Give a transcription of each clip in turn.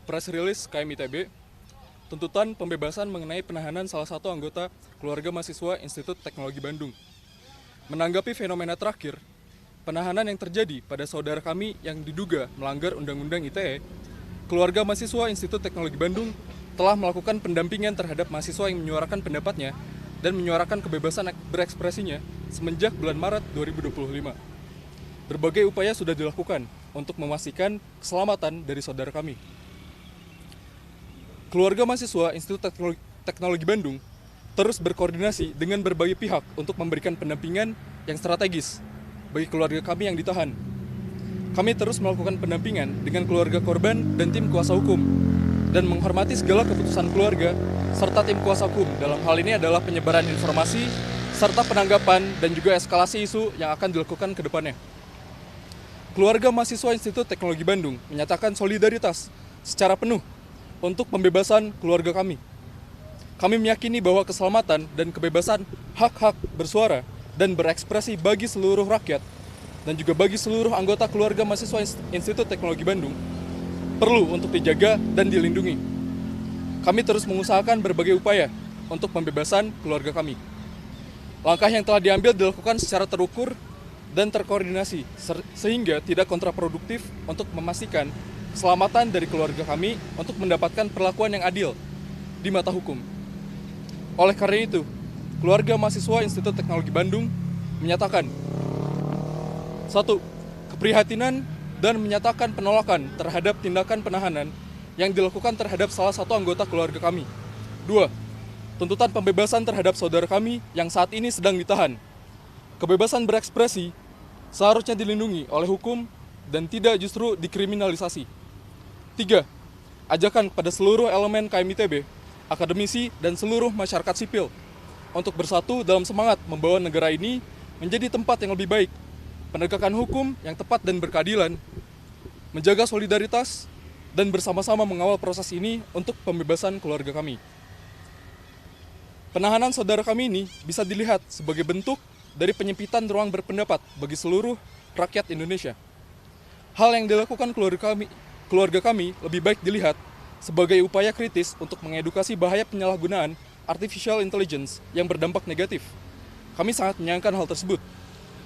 press release KMITB, tuntutan pembebasan mengenai penahanan salah satu anggota keluarga mahasiswa Institut Teknologi Bandung. Menanggapi fenomena terakhir, penahanan yang terjadi pada saudara kami yang diduga melanggar Undang-Undang ITE, keluarga mahasiswa Institut Teknologi Bandung telah melakukan pendampingan terhadap mahasiswa yang menyuarakan pendapatnya dan menyuarakan kebebasan berekspresinya semenjak bulan Maret 2025. Berbagai upaya sudah dilakukan untuk memastikan keselamatan dari saudara kami. Keluarga mahasiswa Institut Teknologi Bandung terus berkoordinasi dengan berbagai pihak untuk memberikan pendampingan yang strategis bagi keluarga kami yang ditahan. Kami terus melakukan pendampingan dengan keluarga korban dan tim kuasa hukum, dan menghormati segala keputusan keluarga serta tim kuasa hukum. Dalam hal ini adalah penyebaran informasi serta penanggapan dan juga eskalasi isu yang akan dilakukan ke depannya. Keluarga mahasiswa Institut Teknologi Bandung menyatakan solidaritas secara penuh untuk pembebasan keluarga kami. Kami meyakini bahwa keselamatan dan kebebasan hak-hak bersuara dan berekspresi bagi seluruh rakyat dan juga bagi seluruh anggota keluarga mahasiswa Institut Teknologi Bandung perlu untuk dijaga dan dilindungi. Kami terus mengusahakan berbagai upaya untuk pembebasan keluarga kami. Langkah yang telah diambil dilakukan secara terukur dan terkoordinasi sehingga tidak kontraproduktif untuk memastikan keselamatan dari keluarga kami untuk mendapatkan perlakuan yang adil di mata hukum. Oleh karena itu, keluarga mahasiswa Institut Teknologi Bandung menyatakan 1. Keprihatinan dan menyatakan penolakan terhadap tindakan penahanan yang dilakukan terhadap salah satu anggota keluarga kami. 2. Tuntutan pembebasan terhadap saudara kami yang saat ini sedang ditahan. Kebebasan berekspresi seharusnya dilindungi oleh hukum dan tidak justru dikriminalisasi. 3. Ajakan kepada seluruh elemen KMITB, akademisi, dan seluruh masyarakat sipil untuk bersatu dalam semangat membawa negara ini menjadi tempat yang lebih baik, penegakan hukum yang tepat dan berkeadilan, menjaga solidaritas, dan bersama-sama mengawal proses ini untuk pembebasan keluarga kami. Penahanan saudara kami ini bisa dilihat sebagai bentuk dari penyempitan ruang berpendapat bagi seluruh rakyat Indonesia. Hal yang dilakukan keluarga kami lebih baik dilihat sebagai upaya kritis untuk mengedukasi bahaya penyalahgunaan artificial intelligence yang berdampak negatif. Kami sangat menyayangkan hal tersebut.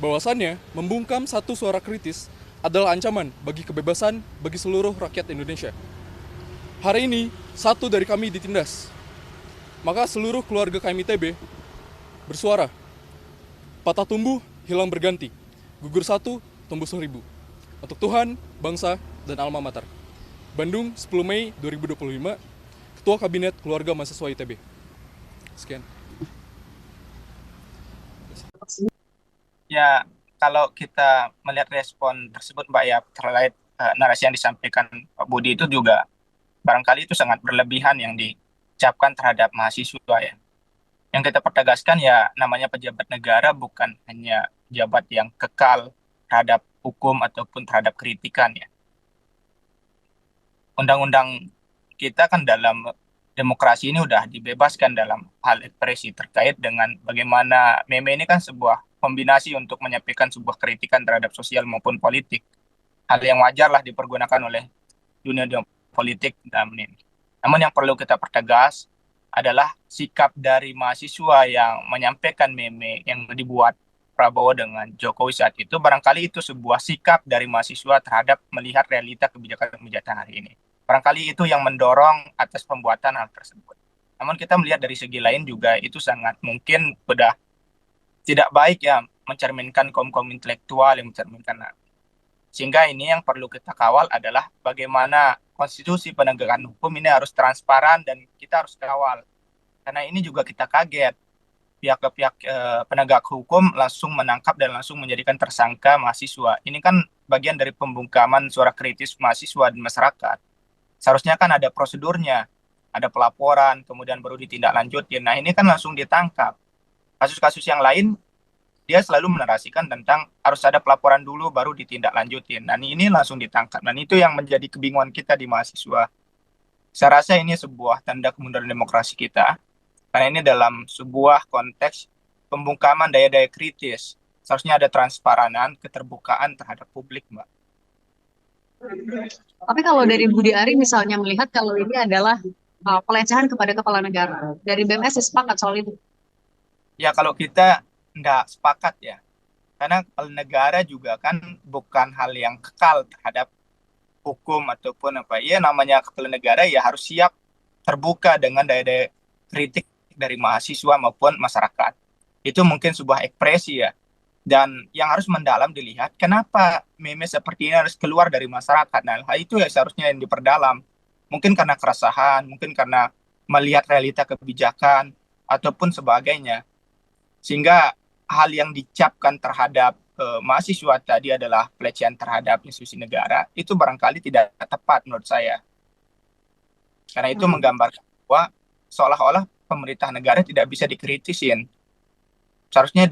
Bahwasannya, membungkam satu suara kritis adalah ancaman bagi kebebasan bagi seluruh rakyat Indonesia. Hari ini, satu dari kami ditindas. Maka seluruh keluarga KMITB bersuara. Patah tumbuh, hilang berganti. Gugur satu, tumbuh 1000. Untuk Tuhan, bangsa, dan alma mater. Bandung, 10 Mei 2025, Ketua Kabinet Keluarga Mahasiswa ITB. Sekian. Ya, kalau kita melihat respon tersebut, Mbak, ya, terkait narasi yang disampaikan Pak Budi itu juga barangkali itu sangat berlebihan yang diucapkan terhadap mahasiswa, ya. Yang kita pertegaskan, ya, namanya pejabat negara bukan hanya pejabat yang kekal terhadap hukum ataupun terhadap kritikan, ya. Undang-undang kita kan dalam demokrasi ini udah dibebaskan dalam hal ekspresi terkait dengan bagaimana meme ini kan sebuah kombinasi untuk menyampaikan sebuah kritikan terhadap sosial maupun politik. Hal yang wajar lah dipergunakan oleh dunia politik dalam ini. Namun yang perlu kita pertegas adalah sikap dari mahasiswa yang menyampaikan meme yang dibuat Prabowo dengan Jokowi saat itu, barangkali itu sebuah sikap dari mahasiswa terhadap melihat realita kebijakan-kebijakan hari ini. Barangkali itu yang mendorong atas pembuatan hal tersebut. Namun kita melihat dari segi lain juga itu sangat mungkin sudah tidak baik, ya, mencerminkan kaum-kaum intelektual yang mencerminkan. Sehingga ini yang perlu kita kawal adalah bagaimana konstitusi penegakan hukum ini harus transparan dan kita harus kawal. Karena ini juga kita kaget pihak-pihak penegak hukum langsung menangkap dan langsung menjadikan tersangka mahasiswa. Ini kan bagian dari pembungkaman suara kritis mahasiswa dan masyarakat. Seharusnya kan ada prosedurnya, ada pelaporan, kemudian baru ditindaklanjutin. Nah, ini kan langsung ditangkap. Kasus-kasus yang lain, dia selalu menarasikan tentang harus ada pelaporan dulu, baru ditindaklanjutin. Dan ini langsung ditangkap. Dan itu yang menjadi kebingungan kita di mahasiswa. Saya rasa ini sebuah tanda kemunduran demokrasi kita. Karena ini dalam sebuah konteks pembungkaman daya-daya kritis. Seharusnya ada transparanan, keterbukaan terhadap publik, Mbak. Tapi kalau dari Budi Ari misalnya melihat kalau ini adalah pelecehan kepada kepala negara, dari BMS sepakat soal itu. Ya kalau kita nggak sepakat ya, karena kepala negara juga kan bukan hal yang kekal terhadap hukum ataupun apa. Ya namanya kepala negara ya harus siap terbuka dengan daya-daya kritik dari mahasiswa maupun masyarakat. Itu mungkin sebuah ekspresi ya. Dan yang harus mendalam dilihat, kenapa meme seperti ini harus keluar dari masyarakat. Nah, hal itu ya seharusnya yang diperdalam. Mungkin karena keresahan, mungkin karena melihat realita kebijakan, ataupun sebagainya. Sehingga hal yang dicapkan terhadap mahasiswa tadi adalah pelecehan terhadap institusi negara, itu barangkali tidak tepat menurut saya. Karena itu menggambarkan bahwa seolah-olah pemerintah negara tidak bisa dikritisin. Seharusnya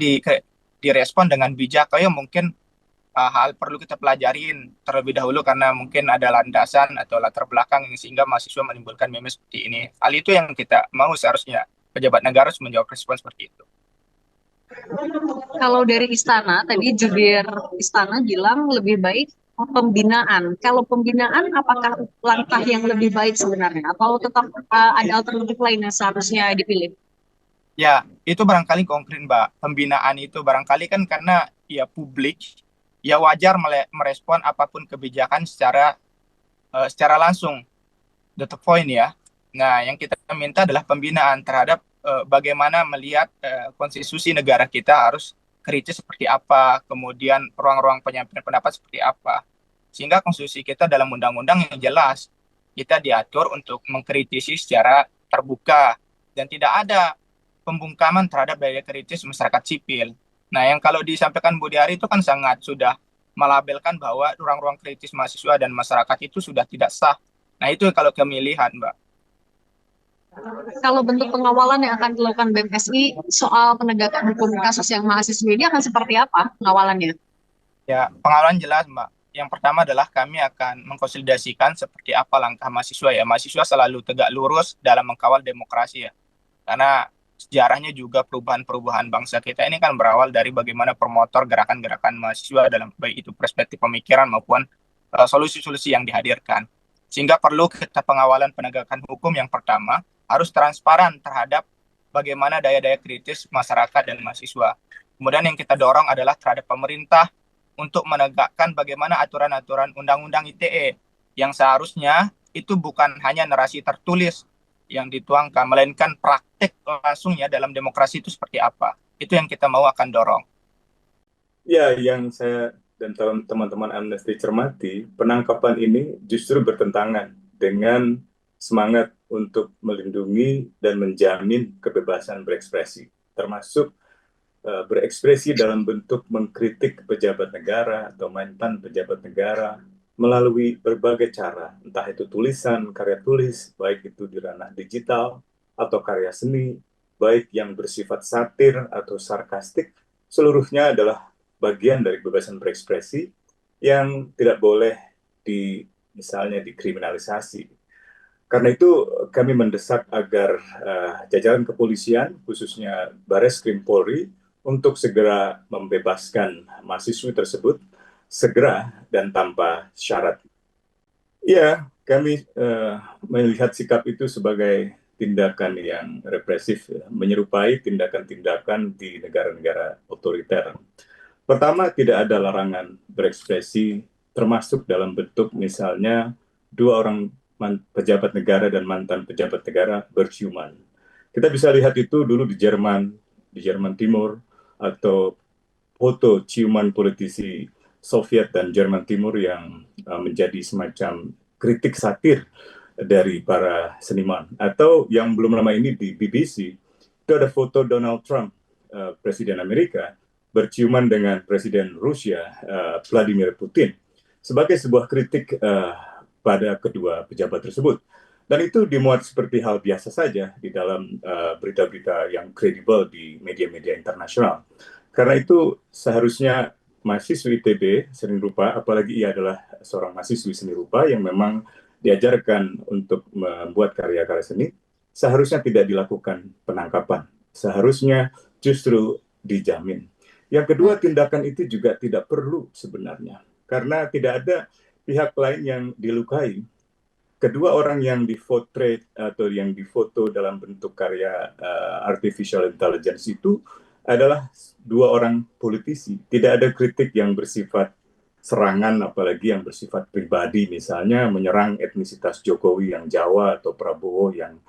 direspon dengan bijak. Kayak mungkin hal perlu kita pelajarin terlebih dahulu karena mungkin ada landasan atau latar belakang yang sehingga mahasiswa menimbulkan meme seperti ini. Hal itu yang kita mau seharusnya pejabat negara harus menjawab respon seperti itu. Kalau dari istana, tadi jubir istana bilang lebih baik pembinaan. Kalau pembinaan, apakah langkah yang lebih baik sebenarnya? Atau tetap ada alternatif lain yang seharusnya dipilih? Ya, itu barangkali konkret, Mbak. Pembinaan itu barangkali kan karena ya publik ya wajar merespon apapun kebijakan secara langsung, the point ya. Nah, yang kita minta adalah pembinaan terhadap bagaimana melihat konstitusi negara kita harus kritis seperti apa, kemudian ruang-ruang penyampaian pendapat seperti apa. Sehingga konstitusi kita dalam undang-undang yang jelas, kita diatur untuk mengkritisi secara terbuka dan tidak ada pembungkaman terhadap daya kritis masyarakat sipil. Nah, yang kalau disampaikan Budi Ari itu kan sangat sudah melabelkan bahwa ruang-ruang kritis mahasiswa dan masyarakat itu sudah tidak sah. Nah, itu kalau kami lihat, Mbak. Kalau bentuk pengawalan yang akan dilakukan BMSI soal penegakan hukum kasus yang mahasiswa ini akan seperti apa pengawalannya? Ya, pengawalan jelas, Mbak. Yang pertama adalah kami akan mengkonsolidasikan seperti apa langkah mahasiswa ya. Mahasiswa selalu tegak lurus dalam mengkawal demokrasi ya. Karena sejarahnya juga perubahan-perubahan bangsa kita ini kan berawal dari bagaimana promotor gerakan-gerakan mahasiswa dalam baik itu perspektif pemikiran maupun solusi-solusi yang dihadirkan. Sehingga perlu kita pengawalan penegakan hukum yang pertama harus transparan terhadap bagaimana daya-daya kritis masyarakat dan mahasiswa. Kemudian yang kita dorong adalah terhadap pemerintah untuk menegakkan bagaimana aturan-aturan undang-undang ITE yang seharusnya itu bukan hanya narasi tertulis yang dituangkan, melainkan praktek langsungnya dalam demokrasi itu seperti apa. Itu yang kita mau akan dorong. Ya, yang saya dan teman-teman Amnesty cermati, penangkapan ini justru bertentangan dengan semangat untuk melindungi dan menjamin kebebasan berekspresi, termasuk berekspresi dalam bentuk mengkritik pejabat negara atau mantan pejabat negara melalui berbagai cara, entah itu tulisan, karya tulis, baik itu di ranah digital atau karya seni, baik yang bersifat satir atau sarkastik, seluruhnya adalah bagian dari kebebasan berekspresi yang tidak boleh misalnya dikriminalisasi. Karena itu kami mendesak agar jajaran kepolisian, khususnya Bareskrim Polri, untuk segera membebaskan mahasiswi tersebut, segera dan tanpa syarat. Ya, kami melihat sikap itu sebagai tindakan yang represif, menyerupai tindakan-tindakan di negara-negara otoriter. Pertama, tidak ada larangan berekspresi, termasuk dalam bentuk misalnya dua orang pejabat negara dan mantan pejabat negara berciuman. Kita bisa lihat itu dulu di Jerman Timur, atau foto ciuman politisi Soviet dan Jerman Timur yang menjadi semacam kritik satir dari para seniman. Atau yang belum lama ini di BBC, itu ada foto Donald Trump, Presiden Amerika, berciuman dengan Presiden Rusia, Vladimir Putin, sebagai sebuah kritik pada kedua pejabat tersebut. Dan itu dimuat seperti hal biasa saja di dalam berita-berita yang kredibel di media-media internasional. Karena itu seharusnya mahasiswi ITB seni rupa, apalagi ia adalah seorang mahasiswi seni rupa yang memang diajarkan untuk membuat karya-karya seni, seharusnya tidak dilakukan penangkapan. Seharusnya justru dijamin. Yang kedua, tindakan itu juga tidak perlu sebenarnya. Karena tidak ada pihak lain yang dilukai. Kedua orang yang dipotret atau yang difoto dalam bentuk karya artificial intelligence itu adalah dua orang politisi. Tidak ada kritik yang bersifat serangan, apalagi yang bersifat pribadi, misalnya menyerang etnisitas Jokowi yang Jawa atau Prabowo yang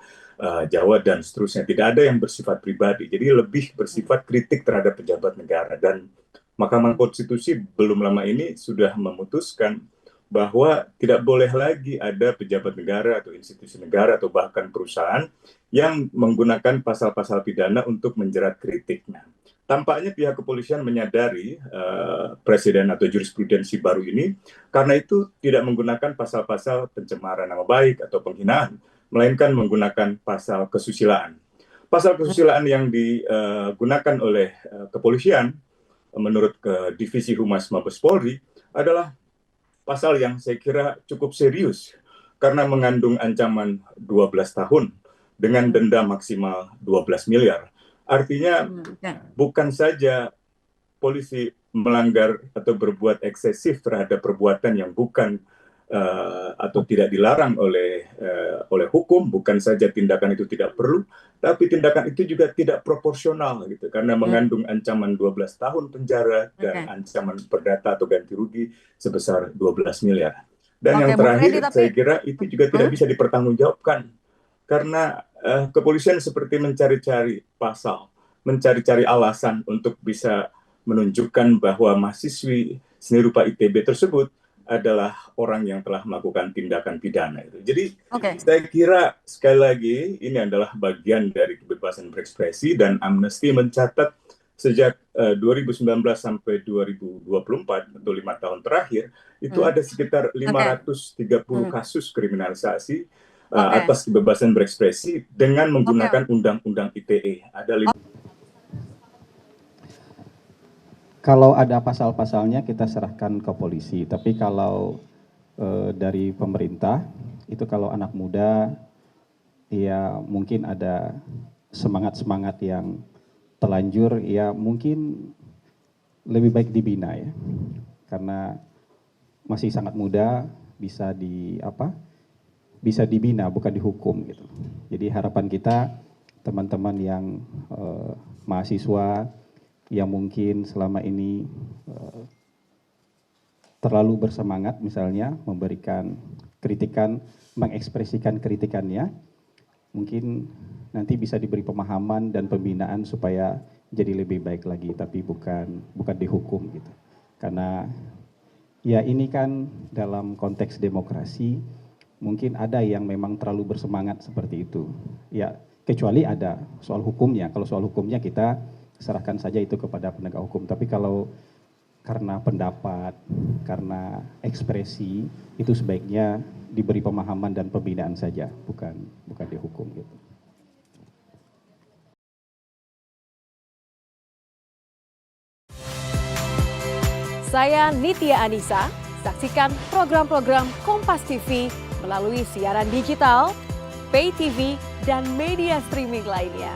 Jawa dan seterusnya. Tidak ada yang bersifat pribadi. Jadi lebih bersifat kritik terhadap pejabat negara. Dan Mahkamah Konstitusi belum lama ini sudah memutuskan bahwa tidak boleh lagi ada pejabat negara atau institusi negara atau bahkan perusahaan yang menggunakan pasal-pasal pidana untuk menjerat kritiknya. Tampaknya pihak kepolisian menyadari presiden atau jurisprudensi baru ini, karena itu tidak menggunakan pasal-pasal pencemaran nama baik atau penghinaan, melainkan menggunakan pasal kesusilaan. Pasal kesusilaan yang digunakan oleh kepolisian menurut Divisi Humas Mabes Polri adalah pasal yang saya kira cukup serius karena mengandung ancaman 12 tahun dengan denda maksimal 12 miliar. Artinya bukan saja polisi melanggar atau berbuat eksesif terhadap perbuatan yang bukan atau tidak dilarang oleh hukum, bukan saja tindakan itu tidak perlu, tapi tindakan itu juga tidak proporsional gitu, karena mengandung ancaman 12 tahun penjara dan ancaman perdata atau ganti rugi sebesar 12 miliar. Dan yang terakhir, saya kira itu juga tidak bisa dipertanggungjawabkan, karena kepolisian seperti mencari-cari pasal, mencari-cari alasan untuk bisa menunjukkan bahwa mahasiswi seni rupa ITB tersebut adalah orang yang telah melakukan tindakan pidana itu. Jadi saya kira sekali lagi ini adalah bagian dari kebebasan berekspresi, dan Amnesty mencatat sejak 2019 sampai 2024 atau 5 tahun terakhir itu ada sekitar 530 kasus kriminalisasi atas kebebasan berekspresi dengan menggunakan undang-undang ITE. Ada Kalau ada pasal-pasalnya kita serahkan ke polisi, tapi kalau dari pemerintah, itu kalau anak muda, ya mungkin ada semangat-semangat yang terlanjur, ya mungkin lebih baik dibina ya. Karena masih sangat muda, bisa dibina, bukan dihukum gitu. Jadi harapan kita, teman-teman yang mahasiswa, yang mungkin selama ini terlalu bersemangat misalnya memberikan kritikan, mengekspresikan kritikannya, mungkin nanti bisa diberi pemahaman dan pembinaan supaya jadi lebih baik lagi, tapi bukan dihukum gitu. Karena ya ini kan dalam konteks demokrasi mungkin ada yang memang terlalu bersemangat seperti itu. Ya kecuali ada soal hukumnya. Kalau soal hukumnya kita serahkan saja itu kepada penegak hukum. Tapi kalau karena pendapat, karena ekspresi, itu sebaiknya diberi pemahaman dan pembinaan saja, bukan dihukum gitu. Saya Nitya Anissa, saksikan program-program Kompas TV melalui siaran digital, pay TV, dan media streaming lainnya.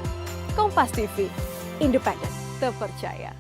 Kompas TV, independen, terpercaya.